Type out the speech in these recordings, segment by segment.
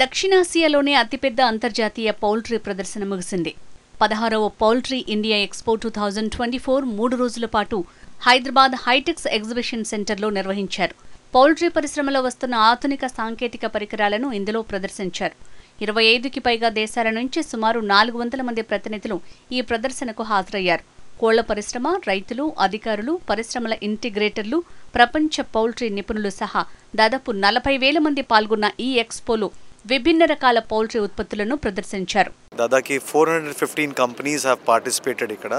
దక్షిణాసియాలోనే అతిపెద్ద అంతర్జాతీయ పౌల్ట్రీ ప్రదర్శన ముగిసింది. 16వ పౌల్ట్రీ ఇండియా ఎక్స్పో 2024 3 రోజుల పాటు హైదరాబాద్ హైటెక్స్ ఎగ్జిబిషన్ సెంటర్లో నిర్వహించారు. పౌల్ట్రీ పరిశ్రమలో వస్తున్న ఆధునిక సాంకేతిక పరికరాలను ఇందులో ప్రదర్శించారు. 25కి పైగా దేశాల నుంచి సుమారు 400 మంది ప్రతినిధులు ఈ ప్రదర్శనకు హాజరయ్యారు. కోళ్ల పరిశ్రమ, రైతులు, అధికారులు, పరిశ్రమల ఇంటిగ్రేటర్లు, ప్రపంచ పౌల్ట్రీ నిపుణులు సహా దాదాపు 40,000 మంది పాల్గొన్న ఈ ఎక్స్పోలో విభిన్న రకాల పౌల్ట్రీ ఉత్పత్తులను ప్రదర్శించారు. దాదాపు 415 కంపెనీస్ హ్యావ్ పార్టిసిపేటెడ్ ఇక్కడ.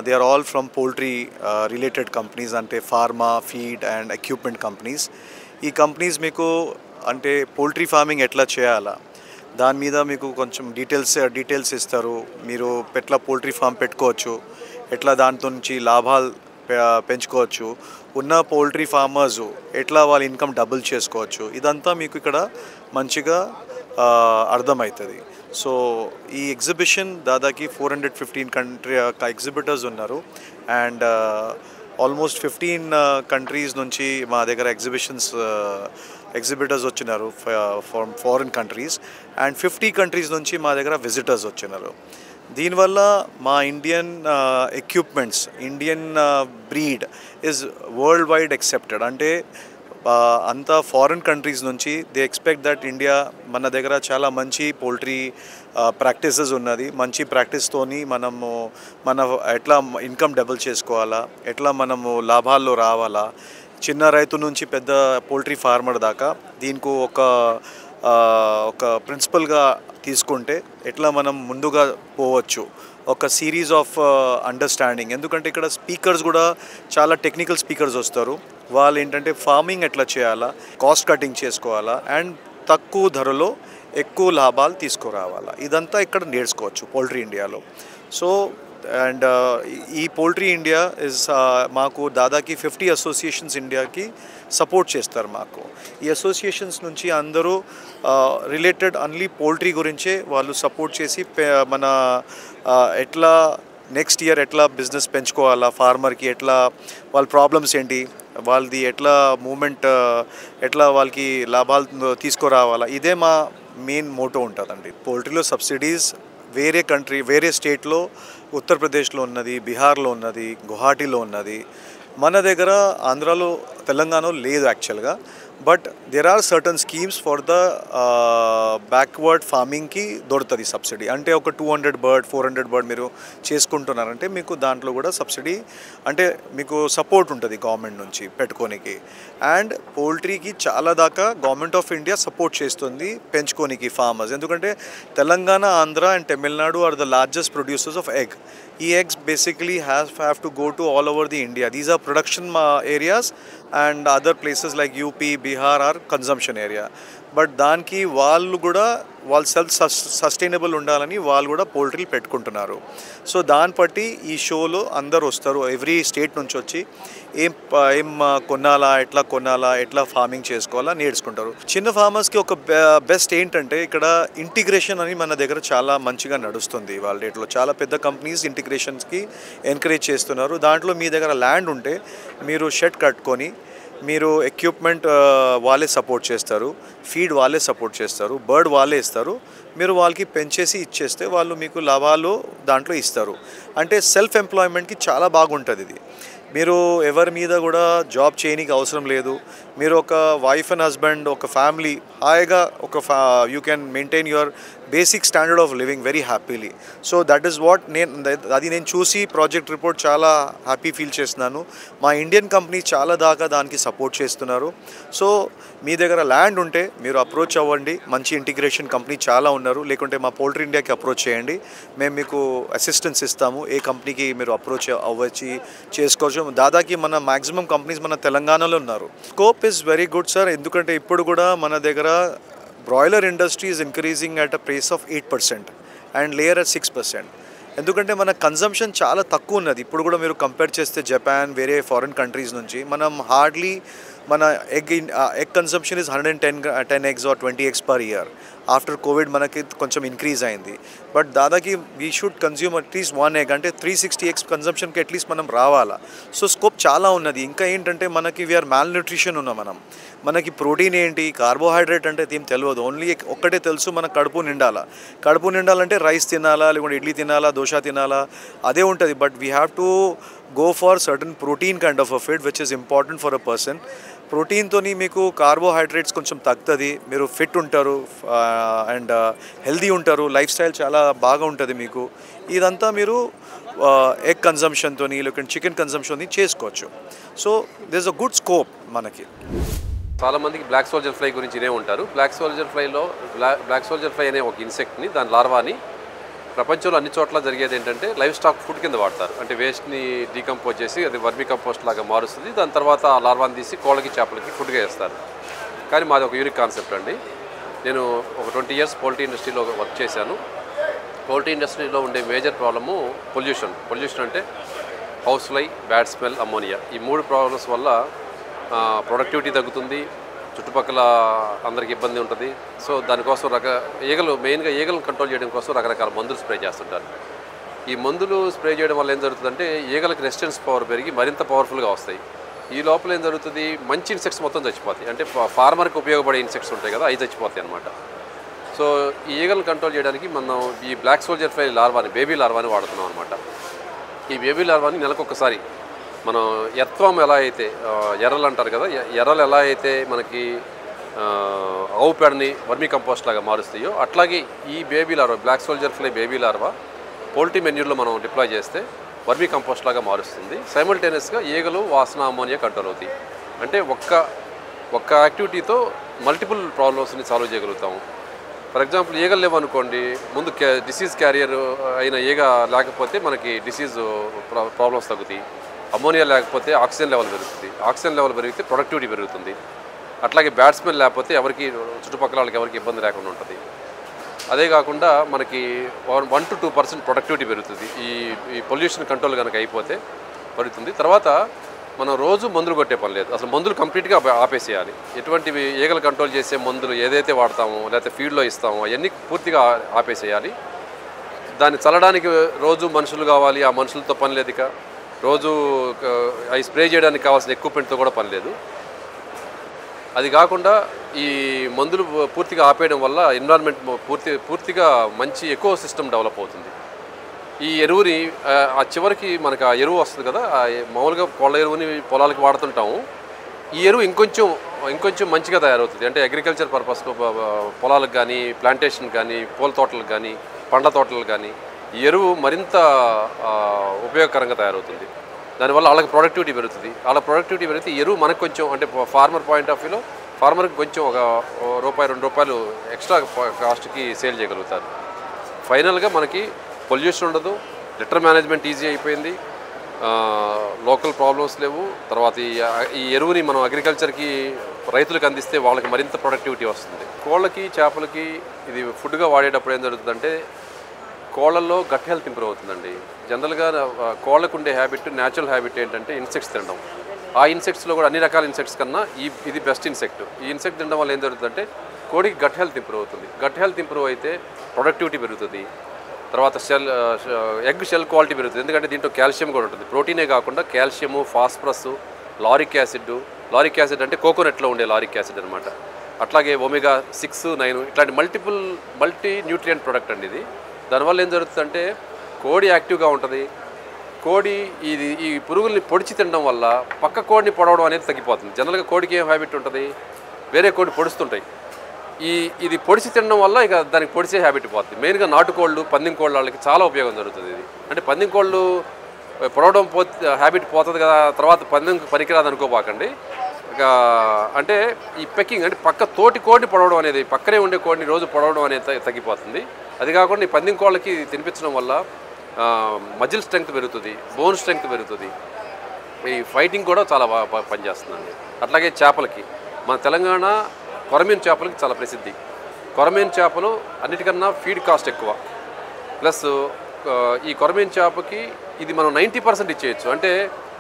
They are all from poultry related companies, అంటే pharma, feed and equipment companies. ఈ కంపెనీస్ మీకు అంటే పౌల్ట్రీ ఫార్మింగ్ ఎట్లా చేయాలా దాని మీద మీకు కొంచెం డీటెయిల్స్ ఇస్తారు. మీరు ఎట్లా పౌల్ట్రీ ఫామ్ పెట్టుకోవచ్చు, ఎట్లా దాంతో నుంచి లాభాలు పెంచుకోవచ్చు, ఉన్న పౌల్ట్రీ ఫార్మర్స్ ఎట్లా వాళ్ళ ఇన్కమ్ డబుల్ చేసుకోవచ్చు, ఇదంతా మీకు ఇక్కడ మంచిగా అర్థమవుతుంది. సో ఈ ఎగ్జిబిషన్ దాదాపు 415 ఎగ్జిబిటర్స్ ఉన్నారు. అండ్ ఆల్మోస్ట్ 15 కంట్రీస్ నుంచి మా దగ్గర ఎగ్జిబిటర్స్ వచ్చినారు from foreign countries. And 50 countries నుంచి మా దగ్గర విజిటర్స్ వచ్చినారు. దీనివల్ల మా Indian equipments, Indian breed is world wide accepted. అంటే అంతా ఫారిన్ కంట్రీస్ నుంచి దే ఎక్స్పెక్ట్ దట్ ఇండియా మన దగ్గర చాలా మంచి పౌల్ట్రీ ప్రాక్టీసెస్ ఉన్నది. మంచి ప్రాక్టీస్తోని మన ఎట్లా ఇన్కమ్ డబుల్ చేసుకోవాలా, ఎట్లా మనము లాభాల్లో రావాలా, చిన్న రైతు నుంచి పెద్ద పౌల్ట్రీ ఫార్మర్ దాకా దీనికి ఒక ప్రిన్సిపల్గా తీసుకుంటే ఎట్లా మనం ముందుగా పోవచ్చు, ఒక సిరీస్ ఆఫ్ అండర్స్టాండింగ్. ఎందుకంటే ఇక్కడ స్పీకర్స్ కూడా చాలా టెక్నికల్ స్పీకర్స్ వస్తారు. వాళ్ళు ఏంటంటే ఫార్మింగ్ ఎట్లా చేయాలా, కాస్ట్ కటింగ్ చేసుకోవాలా అండ్ తక్కువ ధరలో ఎక్కువ లాభాలు తీసుకురావాలా, ఇదంతా ఇక్కడ నేర్చుకోవచ్చు పౌల్ట్రీ ఇండియాలో. సో అండ్ ఈ పౌల్ట్రీ ఇండియా ఇస్ మాకు దాదాపు 50 అసోసియేషన్స్ ఇండియాకి సపోర్ట్ చేస్తారు. మాకు ఈ అసోసియేషన్స్ నుంచి అందరూ రిలేటెడ్ అన్లీ పౌల్ట్రీ గురించే వాళ్ళు సపోర్ట్ చేసి మన ఎట్లా నెక్స్ట్ ఇయర్ ఎట్లా బిజినెస్ పెంచుకోవాలా, ఫార్మర్కి ఎట్లా వాళ్ళ ప్రాబ్లమ్స్ ఏంటి, వాళ్ళది ఎట్లా మూమెంట్, ఎట్లా వాళ్ళకి లాభాలు తీసుకురావాలా, ఇదే మా మెయిన్ మోటో ఉంటుందండి. పౌల్ట్రీలో సబ్సిడీస్ వేరే స్టేట్లో ఉత్తరప్రదేశ్లో ఉన్నది, బీహార్లో ఉన్నది, గువాహటిలో ఉన్నది. మన దగ్గర ఆంధ్రాలో, తెలంగాణలో లేదు యాక్చువల్గా. But there are certain schemes for the backward ఫార్మింగ్కి దొరుకుతుంది సబ్సిడీ. అంటే ఒక 200 బర్డ్ 400 బర్డ్ మీరు చేసుకుంటున్నారంటే మీకు దాంట్లో కూడా సబ్సిడీ, అంటే మీకు సపోర్ట్ ఉంటుంది గవర్నమెంట్ నుంచి పెట్టుకోనికి. అండ్ పౌల్ట్రీకి చాలా దాకా గవర్నమెంట్ ఆఫ్ ఇండియా సపోర్ట్ చేస్తుంది పెంచుకోనికి ఫార్మర్స్. ఎందుకంటే Telangana, Andhra and Tamil Nadu are the largest producers of egg. ఈ eggs basically have to go to all over the India. These are production areas and other places like UP, Bihar are consumption area. But దానికి వాళ్ళు self sustainable ఉండాలని వాళ్ళు కూడా పౌల్ట్రీలు పెట్టుకుంటున్నారు. So దాన్ని బట్టి ఈ షోలో అందరు వస్తారు, ఎవ్రీ స్టేట్ నుంచి వచ్చి ఏం కొనాలా, ఎట్లా ఫార్మింగ్ చేసుకోవాలా నేర్చుకుంటారు. చిన్న ఫార్మర్స్కి ఒక బెస్ట్ ఏంటంటే ఇక్కడ ఇంటిగ్రేషన్ అని మన దగ్గర చాలా మంచిగా నడుస్తుంది. వాళ్ళ రేట్లో చాలా పెద్ద కంపెనీస్ ఇంటిగ్రేషన్స్కి ఎంకరేజ్ చేస్తున్నారు. దాంట్లో మీ దగ్గర ల్యాండ్ ఉంటే మీరు షెడ్ కట్టుకొని మీరు ఎక్విప్మెంట్ వాళ్ళే సపోర్ట్ చేస్తారు, ఫీడ్ వాళ్ళే సపోర్ట్ చేస్తారు, బర్డ్ వాళ్ళే ఇస్తారు. మీరు వాళ్ళకి పెంచేసి ఇచ్చేస్తే వాళ్ళు మీకు లాభాలు దాంట్లో ఇస్తారు. అంటే సెల్ఫ్ ఎంప్లాయ్మెంట్కి చాలా బాగుంటుంది ఇది. మీరు ఎవరి మీద కూడా జాబ్ చేయడానికి అవసరం లేదు. మీరు ఒక వైఫ్ అండ్ హస్బెండ్, ఒక ఫ్యామిలీ హాయిగా you can maintain your basic standard of living very happily. So that is what నేను చూసి ప్రాజెక్ట్ రిపోర్ట్ చాలా హ్యాపీ ఫీల్ చేస్తున్నాను. మా ఇండియన్ కంపెనీ చాలా దాకా దానికి సపోర్ట్ చేస్తున్నారు. సో మీ దగ్గర ల్యాండ్ ఉంటే మీరు అప్రోచ్ అవ్వండి. మంచి ఇంటిగ్రేషన్ కంపెనీ చాలా ఉన్నారు. లేకుంటే మా పౌల్ట్రీ ఇండియాకి అప్రోచ్ చేయండి, మేము మీకు అసిస్టెన్స్ ఇస్తాము. ఏ కంపెనీకి మీరు అప్రోచ్ అవ్వచ్చు చేసుకోవచ్చు. దాదాపు మన మ్యాక్సిమం కంపెనీస్ మన తెలంగాణలో ఉన్నారు. Scope is very good sir. ఎందుకంటే ఇప్పుడు కూడా మన దగ్గర broiler industry is increasing at a price of 8% and layer at 6%. ఎందుకంటే మన కన్జంప్షన్ చాలా తక్కువ ఉన్నది. ఇప్పుడు కూడా మీరు కంపేర్ చేస్తే జపాన్, వేరే ఫారిన్ కంట్రీస్ నుంచి మనం హార్డ్లీ మన egg consumption is 110 eggs or 20 eggs per year. After COVID మనకి కొంచెం ఇంక్రీజ్ అయింది. బట్ దాదాకి we should consume at least 1 egg, అంటే 360 eggs కన్జంప్షన్కి అట్లీస్ట్ మనం రావాలా. సో స్కోప్ చాలా ఉన్నది. ఇంకా ఏంటంటే మనకి వీఆర్ మాల్ న్యూట్రిషన్ ఉన్నాం మనకి ప్రోటీన్ ఏంటి, కార్బోహైడ్రేట్ అంటే ఏం తెలియదు. ఓన్లీ ఒక్కటే తెలుసు, మనకు కడుపు నిండాలా. కడుపు నిండాలంటే రైస్ తినాలా, లేకుంటే ఇడ్లీ తినాలా, దోశ తినాలా, అదే ఉంటుంది. But we have to go for certain protein kind of a feed which is important for a person. ప్రోటీన్తోని మీకు కార్బోహైడ్రేట్స్ కొంచెం తగ్గుతుంది, మీరు ఫిట్ ఉంటారు అండ్ హెల్దీ ఉంటారు, లైఫ్ స్టైల్ చాలా బాగా ఉంటుంది మీకు. ఇదంతా మీరు ఎగ్ కన్జంప్షన్తో లేకుంటే చికెన్ కన్జంప్షన్ చేసుకోవచ్చు. So this is a good scope మనకి. చాలామందికి బ్లాక్ సోల్జర్ ఫ్లై గురించి ఇనే ఉంటారు. బ్లాక్ సోల్జర్ ఫ్లై అనే ఒక ఇన్సెక్ట్ని, దాని లార్వాని ప్రపంచంలో అన్ని చోట్ల జరిగేది ఏంటంటే లైవ్ స్టాక్ ఫుడ్ కింద వాడతారు. అంటే వేస్ట్ని డీకంపోజ్ చేసి అది వర్మీ కంపోస్ట్ లాగా మారుస్తుంది. దాని తర్వాత ఆ లార్వాని తీసి కోళ్ళకి చేపలకి ఫుడ్గా వేస్తారు. కానీ మాది ఒక యూనిక్ కాన్సెప్ట్ అండి. నేను ఒక 20 years పౌల్ట్రీ ఇండస్ట్రీలో వర్క్ చేశాను. పౌల్ట్రీ ఇండస్ట్రీలో ఉండే మేజర్ ప్రాబ్లము పొల్యూషన్ అంటే house fly, bad smell, ammonia. ఈ 3 ప్రాబ్లమ్స్ వల్ల ప్రొడక్టివిటీ తగ్గుతుంది, చుట్టుపక్కల అందరికి ఇబ్బంది ఉంటుంది. సో దానికోసం మెయిన్గా ఈగలను కంట్రోల్ చేయడం కోసం రకరకాల మందులు స్ప్రే చేస్తుంటారు. ఈ మందులు స్ప్రే చేయడం వల్ల ఏం జరుగుతుందంటే ఈగలకి రెసిస్టెన్స్ పవర్ పెరిగి మరింత పవర్ఫుల్గా వస్తాయి. ఈ లోపల ఏం జరుగుతుంది, మంచి ఇన్సెక్ట్స్ మొత్తం చచ్చిపోతాయి. అంటే ఫార్మర్కి ఉపయోగపడే ఇన్సెక్ట్స్ ఉంటాయి కదా, అవి చచ్చిపోతాయి అన్నమాట. సో ఈ ఈగలను కంట్రోల్ చేయడానికి మనం ఈ బ్లాక్ సోల్జర్ ఫ్లై లార్వాని, బేబీ లార్వాని వాడుతున్నాం అనమాట. ఈ బేబీ లార్వాని నెలకొకసారి మనం ఎర్త్వామ్ ఎలా అయితే, ఎర్రలు అంటారు కదా, ఎర్రలు ఎలా అయితే మనకి ఆవు పేడని వర్మీ కంపోస్ట్ లాగా మారుస్తాయో, అట్లాగే ఈ baby larva, black soldier fly baby larva poultry మెన్యూర్లో మనం డిప్లాయ్ చేస్తే వర్మీ కంపోస్ట్ లాగా మారుస్తుంది. సైమల్టేనియస్గా ఈగలు, వాసన, అమోనియా కంట్రోల్ అవుతాయి. అంటే ఒక్క యాక్టివిటీతో మల్టిపుల్ ప్రాబ్లమ్స్ని సాల్వ్ చేయగలుగుతాము. ఫర్ ఎగ్జాంపుల్ ఈగలు లేవనుకోండి, ముందు డిసీజ్ క్యారియర్ అయిన ఈగ లేకపోతే మనకి డిసీజ్ ప్రాబ్లమ్స్ తగ్గుతాయి. అమోనియా లేకపోతే ఆక్సిజన్ లెవెల్ పెరుగుతుంది, ఆక్సిజన్ లెవెల్ పెరిగితే ప్రొడక్టివిటీ పెరుగుతుంది. అట్లాగే బ్యాడ్ స్మెల్ లేకపోతే చుట్టుపక్కల వాళ్ళకి ఎవరికి ఇబ్బంది లేకుండా ఉంటుంది. అదే కాకుండా మనకి 1 to 2% ప్రొడక్టివిటీ పెరుగుతుంది. ఈ పొల్యూషన్ కంట్రోల్ కనుక అయిపోతే పెరుగుతుంది. తర్వాత మనం రోజు మందులు కొట్టే పని లేదు, అసలు మందులు కంప్లీట్గా ఆపేసేయాలి. ఎటువంటివి ఈగలు కంట్రోల్ చేసే మందులు ఏదైతే వాడతామో లేకపోతే ఫీడ్లో ఇస్తామో అవన్నీ పూర్తిగా ఆపేసేయాలి. దాన్ని చల్లడానికి రోజు మనుషులు కావాలి, ఆ మనుషులతో పని లేదు. ఇక రోజు అవి స్ప్రే చేయడానికి కావాల్సిన ఎక్విప్మెంట్తో కూడా పని లేదు. అది కాకుండా ఈ మందులు పూర్తిగా ఆపేయడం వల్ల ఎన్విరాన్మెంట్ పూర్తిగా మంచి ఎకో సిస్టమ్ డెవలప్ అవుతుంది. ఈ ఎరువుని ఆ చివరికి మనకు ఆ ఎరువు వస్తుంది కదా, మామూలుగా కోళ్ళ ఎరువుని పొలాలకు వాడుతుంటాము. ఈ ఎరువు ఇంకొంచెం మంచిగా తయారవుతుంది. అంటే అగ్రికల్చర్ పర్పస్ పొలాలకు కానీ, ప్లాంటేషన్ కానీ, పూల తోటలకు కానీ, పండ్ల తోటలకు కానీ ఈ ఎరువు మరింత ఉపయోగకరంగా తయారవుతుంది. దానివల్ల వాళ్ళకి ప్రొడక్టివిటీ పెరుగుతుంది. వాళ్ళ ప్రొడక్టివిటీ పెరిగితే ఎరువు మనకు కొంచెం, అంటే ఫార్మర్ పాయింట్ ఆఫ్ వ్యూలో ఫార్మర్కి కొంచెం ఒక ₹1-2 ఎక్స్ట్రా కాస్ట్కి సేల్ చేయగలుగుతారు. ఫైనల్గా మనకి పొల్యూషన్ ఉండదు, లిటర్ మేనేజ్మెంట్ ఈజీ అయిపోయింది, లోకల్ ప్రాబ్లమ్స్ లేవు. తర్వాత ఈ ఎరువుని మనం అగ్రికల్చర్కి రైతులకు అందిస్తే వాళ్ళకి మరింత ప్రొడక్టివిటీ వస్తుంది. కోళ్ళకి, చేపలకి ఇది ఫుడ్గా వాడేటప్పుడు ఏం జరుగుతుందంటే కోళ్ళల్లో గట్ హెల్త్ ఇంప్రూవ్ అవుతుందండి. జనరల్గా కోళ్ళకు ఉండే హ్యాబిట్, న్యాచురల్ హ్యాబిట్ ఏంటంటే ఇన్సెక్ట్స్ తినడం. ఆ ఇన్సెక్ట్స్లో కూడా అన్ని రకాల ఇన్సెక్ట్స్ కన్నా ఇది బెస్ట్ ఇన్సెక్ట్. ఈ ఇన్సెక్ట్ తినడం వల్ల ఏం జరుగుతుందంటే కోడికి గట్ హెల్త్ ఇంప్రూవ్ అవుతుంది. గట్ హెల్త్ ఇంప్రూవ్ అయితే ప్రొడక్టివిటీ పెరుగుతుంది. తర్వాత ఎగ్ షెల్ క్వాలిటీ పెరుగుతుంది. ఎందుకంటే దీంట్లో కాల్షియం కూడా ఉంటుంది. ప్రోటీనే కాకుండా కాల్షియము, ఫాస్ఫరస్, లారిక్ యాసిడ్ అంటే కోకోనట్లో ఉండే లారిక్ యాసిడ్ అనమాట. అట్లాగే ఒమేగా 6, 9 ఇట్లాంటి మల్టీ న్యూట్రియంట్ ప్రోడక్ట్ అండి ఇది. దానివల్ల ఏం జరుగుతుందంటే కోడి యాక్టివ్గా ఉంటుంది. కోడి ఈ పురుగుల్ని పొడిచి తినడం వల్ల పక్క కోడిని పొడవడం అనేది తగ్గిపోతుంది. జనరల్గా కోడికి ఏం హ్యాబిట్ ఉంటుంది, వేరే కోడి పొడుస్తుంటాయి. ఇది పొడిచి తినడం వల్ల ఇక దానికి పొడిచే హ్యాబిట్ పోతుంది. మెయిన్గా నాటుకోళ్ళు, పందెం కోళ్ళ వాళ్ళకి చాలా ఉపయోగం జరుగుతుంది ఇది. అంటే పందెం కోళ్ళు పొడవడం హ్యాబిట్ పోతుంది కదా, తర్వాత పందెం పనికిరాదు అనుకోబాకండి. ఇక అంటే ఈ పెక్కింగ్ అంటే తోటి కోడిని పొడవడం అనేది, పక్కనే ఉండే కోడిని రోజు పొడవడం అనేది తగ్గిపోతుంది. అది కాకుండా ఈ పందెం కోళ్ళకి తినిపించడం వల్ల మజిల్ స్ట్రెంగ్త్ పెరుగుతుంది, బోన్ స్ట్రెంగ్త్ పెరుగుతుంది. ఈ ఫైటింగ్ కూడా చాలా బాగా పనిచేస్తుందండి. అట్లాగే చేపలకి, మన తెలంగాణ కొరమీను చేపలకి చాలా ప్రసిద్ధి. కొరమీను చేపలు అన్నిటికన్నా ఫీడ్ కాస్ట్ ఎక్కువ. ప్లస్ ఈ కొరమీను చేపకి ఇది మనం 90% ఇచ్చేయచ్చు. అంటే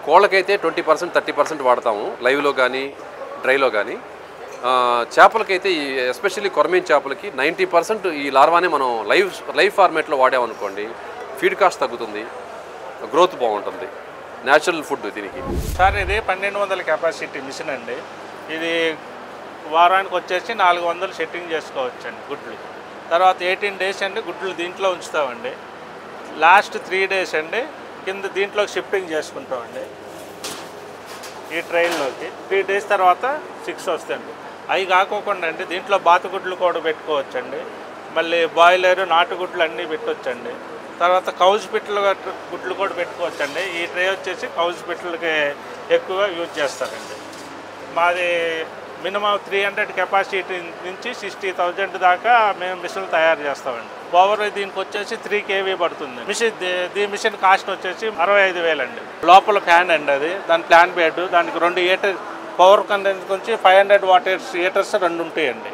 కోళ్ళకైతే 20%, 30% వాడతాము లైవ్లో కానీ, డ్రైలో కానీ. చేపలకైతే ఈ ఎస్పెషల్లీ కొరమీన్ చేపలకి 90% ఈ లార్వాని మనం లైవ్ ఫార్మేట్లో వాడామనుకోండి, ఫీడ్ కాస్ట్ తగ్గుతుంది, గ్రోత్ బాగుంటుంది, న్యాచురల్ ఫుడ్ దీనికి. సార్ ఇది 1200 కెపాసిటీ మిషన్ అండి. ఇది వారానికి వచ్చేసి 400 సెట్టింగ్ చేసుకోవచ్చండి గుడ్లు. తర్వాత 18 డేస్ అండి గుడ్లు దీంట్లో ఉంచుతామండి. లాస్ట్ 3 డేస్ అండి కింద దీంట్లో షిఫ్టింగ్ చేసుకుంటామండి ఈ ట్రైన్లోకి. 3 డేస్ తర్వాత 6 వస్తాయండి. అవి కాకోకుండా అండి దీంట్లో బాతుగుడ్లు కూడా పెట్టుకోవచ్చండి, మళ్ళీ బాయిలర్ నాటుగుడ్లు అన్నీ పెట్టవచ్చండి. తర్వాత కౌజ్ పిట్టలు గుడ్లు కూడా పెట్టుకోవచ్చండి. ఈ ట్రే వచ్చేసి కౌజ్ పిట్టలకి ఎక్కువగా యూజ్ చేస్తారండి. మాది మినిమం 300 కెపాసిటీ నుంచి 60,000 దాకా మేము మిషన్లు తయారు చేస్తామండి. పవర్ దీనికి వచ్చేసి 3 kV పడుతుంది. మిషన్ కాస్ట్ వచ్చేసి 65,000 అండి. లోపల ఫ్యాన్ అండి అది, దాని ప్లాన్ బెడ్, దానికి 2 హీటర్ పవర్ కండెన్స్ నుంచి 500 వాట్ హీటర్స్ 2 ఉంటాయండి.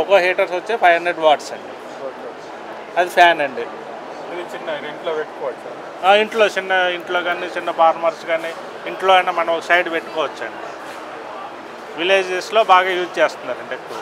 ఒక్కో హీటర్స్ వచ్చి 500 వాట్స్ అండి. అది ఫ్యాన్ అండి. ఇది చిన్న ఇంట్లో పెట్టుకోవచ్చు. ఇంట్లో చిన్న ఇంట్లో కానీ చిన్న ఫార్మర్స్ కానీ ఇంట్లో అయినా మనం ఒక సైడ్ పెట్టుకోవచ్చు అండి. విలేజెస్లో బాగా యూజ్ చేస్తున్నారండి ఎక్కువ.